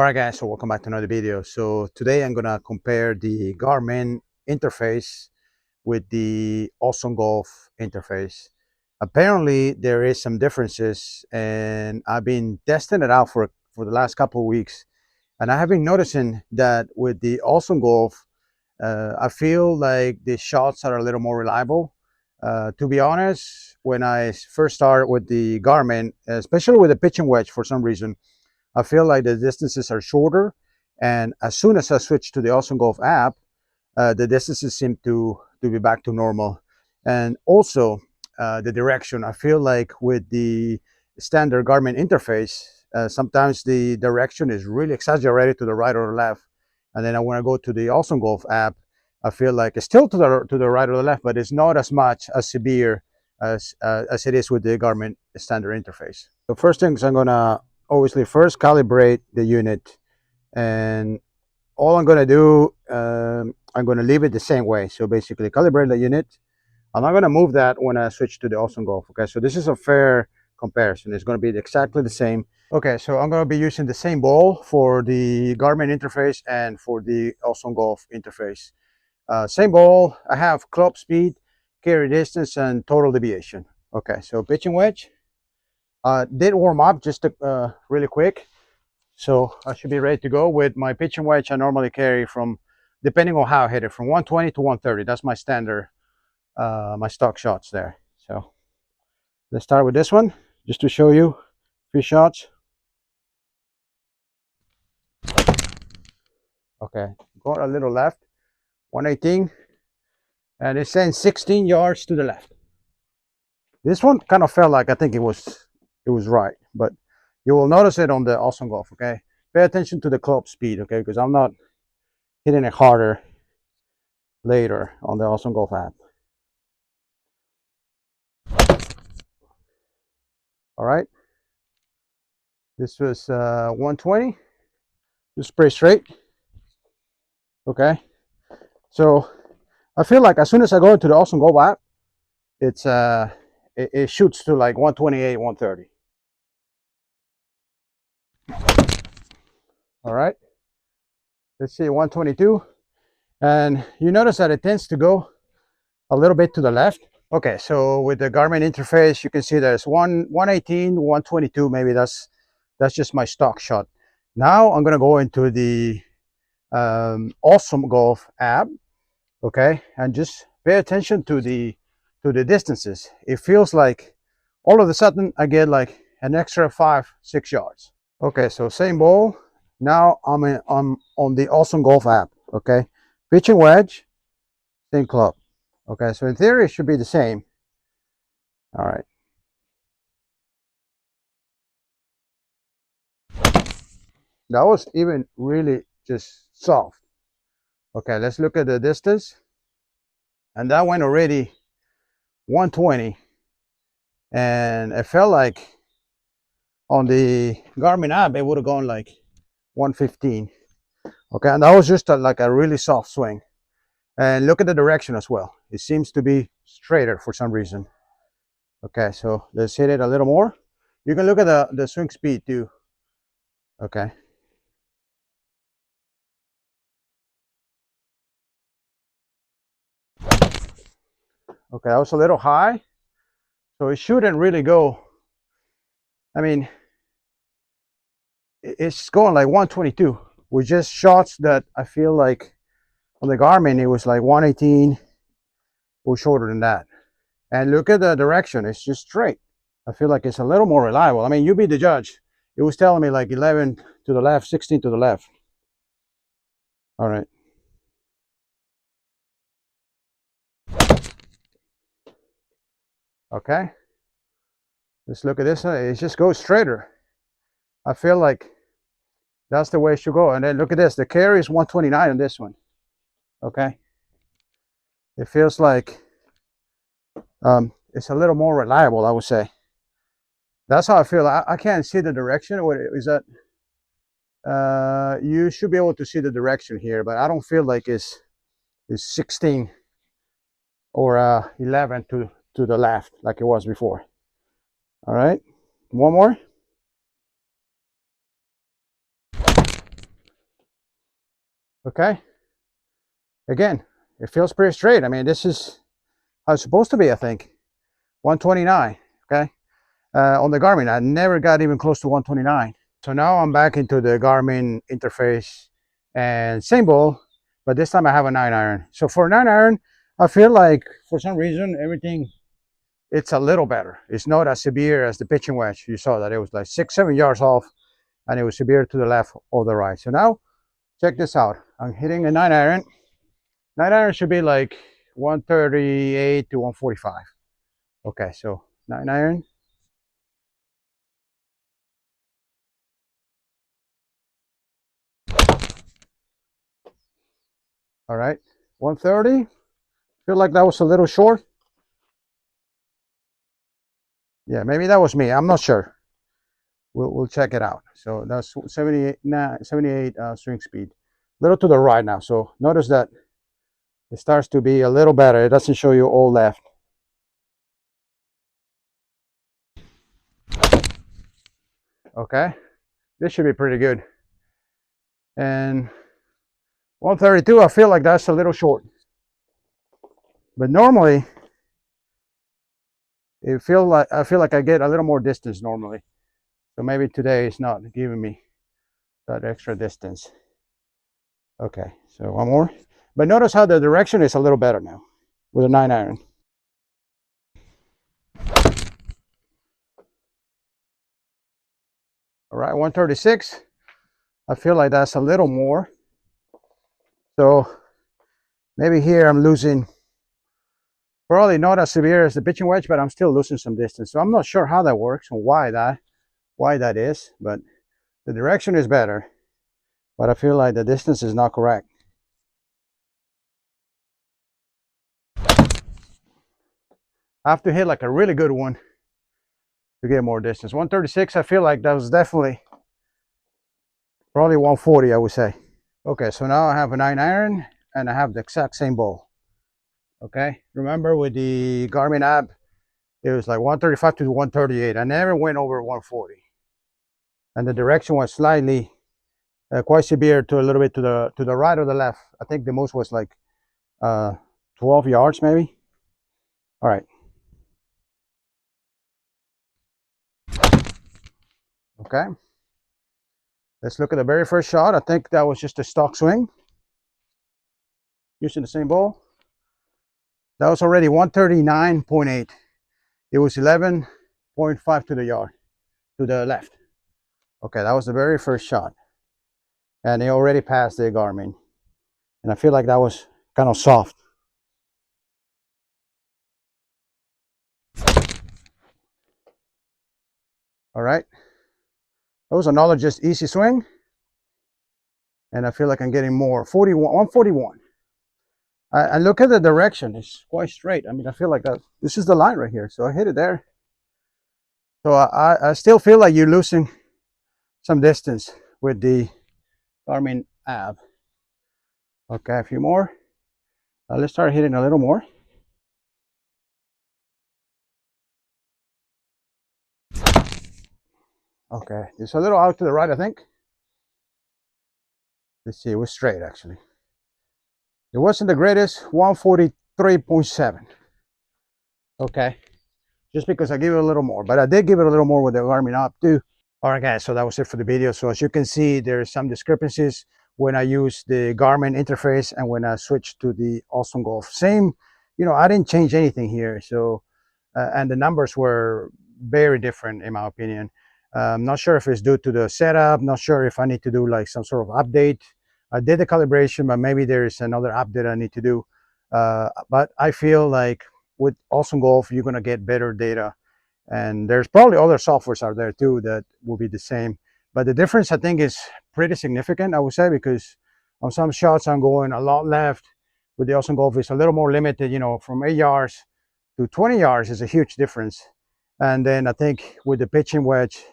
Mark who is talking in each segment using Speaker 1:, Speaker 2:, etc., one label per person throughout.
Speaker 1: Alright guys, so welcome back to another video. So today I'm gonna compare the Garmin interface with the Awesome Golf interface. Apparently there is some differences, and I've been testing it out for the last couple of weeks, and I have been noticing that with the Awesome Golf, I feel like the shots are a little more reliable. To be honest, when I first started with the Garmin, especially with the pitching wedge, for some reason I feel like the distances are shorter, and as soon as I switch to the Awesome Golf app, the distances seem to be back to normal. And also the direction. I feel like with the standard Garmin interface, sometimes the direction is really exaggerated to the right or the left. And then when I go to the Awesome Golf app, I feel like it's still to the right or the left, but it's not as much as severe as it is with the Garmin standard interface. So first things I'm gonna obviously first calibrate the unit, and all I'm gonna do, I'm gonna leave it the same way. So basically calibrate the unit. I'm not gonna move that when I switch to the Awesome Golf. Okay, so this is a fair comparison. It's gonna be exactly the same. Okay, so I'm gonna be using the same ball for the Garmin interface and for the Awesome Golf interface. Same ball. I have club speed, carry distance, and total deviation. Okay, so pitching wedge. Did warm up just really quick, so I should be ready to go with my pitching wedge. I normally carry from, depending on how I hit it, from 120 to 130. That's my standard, my stock shots there. So let's start with this one just to show you a few shots. Okay, going a little left, 118, and it's saying 16 yards to the left. This one kind of felt like, I think it was right, but you will notice it on the Awesome Golf. Okay, pay attention to the club speed, okay, because I'm not hitting it harder later on the Awesome Golf app. All right, this was 120, just pretty straight. Okay, so I feel like as soon as I go into the Awesome Golf app, it's it shoots to like 128, 130. All right, let's see, 122, and you notice that it tends to go a little bit to the left. Okay, so with the Garmin interface, you can see there's 118, 122. Maybe that's just my stock shot. Now I'm gonna go into the Awesome Golf app, okay, and just pay attention to the distances. It feels like all of a sudden I get like an extra 5-6 yards. Okay, so same ball. Now I'm on the Awesome Golf app. Okay, pitching wedge, same club. Okay, so in theory it should be the same. All right, that was even really just soft. Okay, let's look at the distance, and that went already 120, and it felt like on the Garmin app it would have gone like 115. Okay, and that was just like a really soft swing. And look at the direction as well. It seems to be straighter for some reason. Okay, so let's hit it a little more. You can look at the swing speed too. Okay. Okay, that was a little high. So it shouldn't really go. I mean, it's going like 122 with just shots that I feel like on the Garmin it was like 118 or shorter than that. And look at the direction, it's just straight. I feel like it's a little more reliable. I mean, you be the judge. It was telling me like 11 to the left, 16 to the left. All right. Okay. Let's look at this one. It just goes straighter. I feel like that's the way it should go. And then look at this. The carry is 129 on this one. Okay. It feels like it's a little more reliable, I would say. That's how I feel. I can't see the direction. What is that? You should be able to see the direction here, but I don't feel like it's 16 or 11 to the left like it was before. All right, one more. Okay, again, it feels pretty straight. I mean, this is how it's supposed to be, I think. 129. Okay, on the Garmin, I never got even close to 129. So now I'm back into the Garmin interface and same ball, but this time I have a 9-iron. So for a 9-iron, I feel like for some reason everything, it's a little better. It's not as severe as the pitching wedge. You saw that it was like 6-7 yards off, and it was severe to the left or the right. So now check this out. I'm hitting a 9-iron. 9-iron should be like 138 to 145. Okay, so 9-iron. All right, 130. Feel like that was a little short. Yeah, maybe that was me. I'm not sure. We'll check it out. So that's 78 swing speed. A little to the right now. So notice that it starts to be a little better. It doesn't show you all left. Okay, this should be pretty good. And 132, I feel like that's a little short. But normally, I feel like I get a little more distance normally. So maybe today is not giving me that extra distance. Okay, so one more. But notice how the direction is a little better now with a 9-iron. All right, 136. I feel like that's a little more. So maybe here I'm losing, probably not as severe as the pitching wedge, but I'm still losing some distance. So I'm not sure how that works and why that is, but the direction is better. But I feel like the distance is not correct. I have to hit like a really good one to get more distance. 136, I feel like that was definitely probably 140, I would say. Okay, so now I have a 9-iron and I have the exact same ball. Okay, remember with the Garmin app, it was like 135 to 138. I never went over 140. And the direction was slightly quite severe to a little bit to the right or the left. I think the most was like 12 yards maybe. All right. Okay. Let's look at the very first shot. I think that was just a stock swing using the same ball. That was already 139.8. It was 11.5 to the yard, to the left. Okay, that was the very first shot. And it already passed the Garmin. And I feel like that was kind of soft. All right. That was another just easy swing. And I feel like I'm getting more. 141. I look at the direction. It's quite straight. I mean, I feel like this is the line right here. So I hit it there. So I still feel like you're losing some distance with the Garmin app. Okay, a few more. Let's start hitting a little more. Okay, it's a little out to the right, I think. Let's see, it was straight actually. It wasn't the greatest, 143.7. Okay, just because I give it a little more, but I did give it a little more with the Garmin app too. All right, guys, so that was it for the video. So as you can see, there's some discrepancies when I use the Garmin interface and when I switch to the Awesome Golf. Same, I didn't change anything here. So, and the numbers were very different in my opinion. I'm not sure if it's due to the setup, not sure if I need to do like some sort of update. I did the calibration, but maybe there is another update I need to do. But I feel like with Awesome Golf, you're gonna get better data. And there's probably other softwares out there too that will be the same. But the difference I think is pretty significant, I would say, because on some shots I'm going a lot left. With the Awesome Golf, it's a little more limited, from 8 yards to 20 yards is a huge difference. And then I think with the pitching wedge,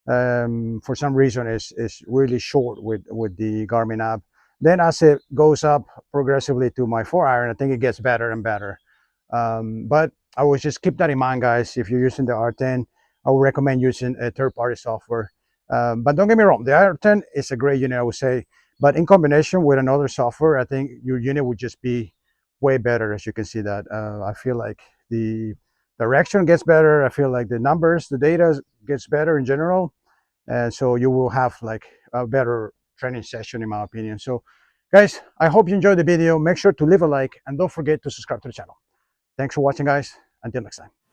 Speaker 1: for some reason is really short with the Garmin app. Then as it goes up progressively to my 4-iron, I think it gets better and better. But I would just keep that in mind, guys. If you're using the R10, I would recommend using a third-party software But don't get me wrong, the R10 is a great unit, I would say. But in combination with another software, I think your unit would just be way better. As you can see that, I feel like the direction gets better. I feel like the numbers, the data gets better in general, and so you will have like a better training session, in my opinion. So, guys, I hope you enjoyed the video. Make sure to leave a like and don't forget to subscribe to the channel. Thanks for watching, guys. Until next time.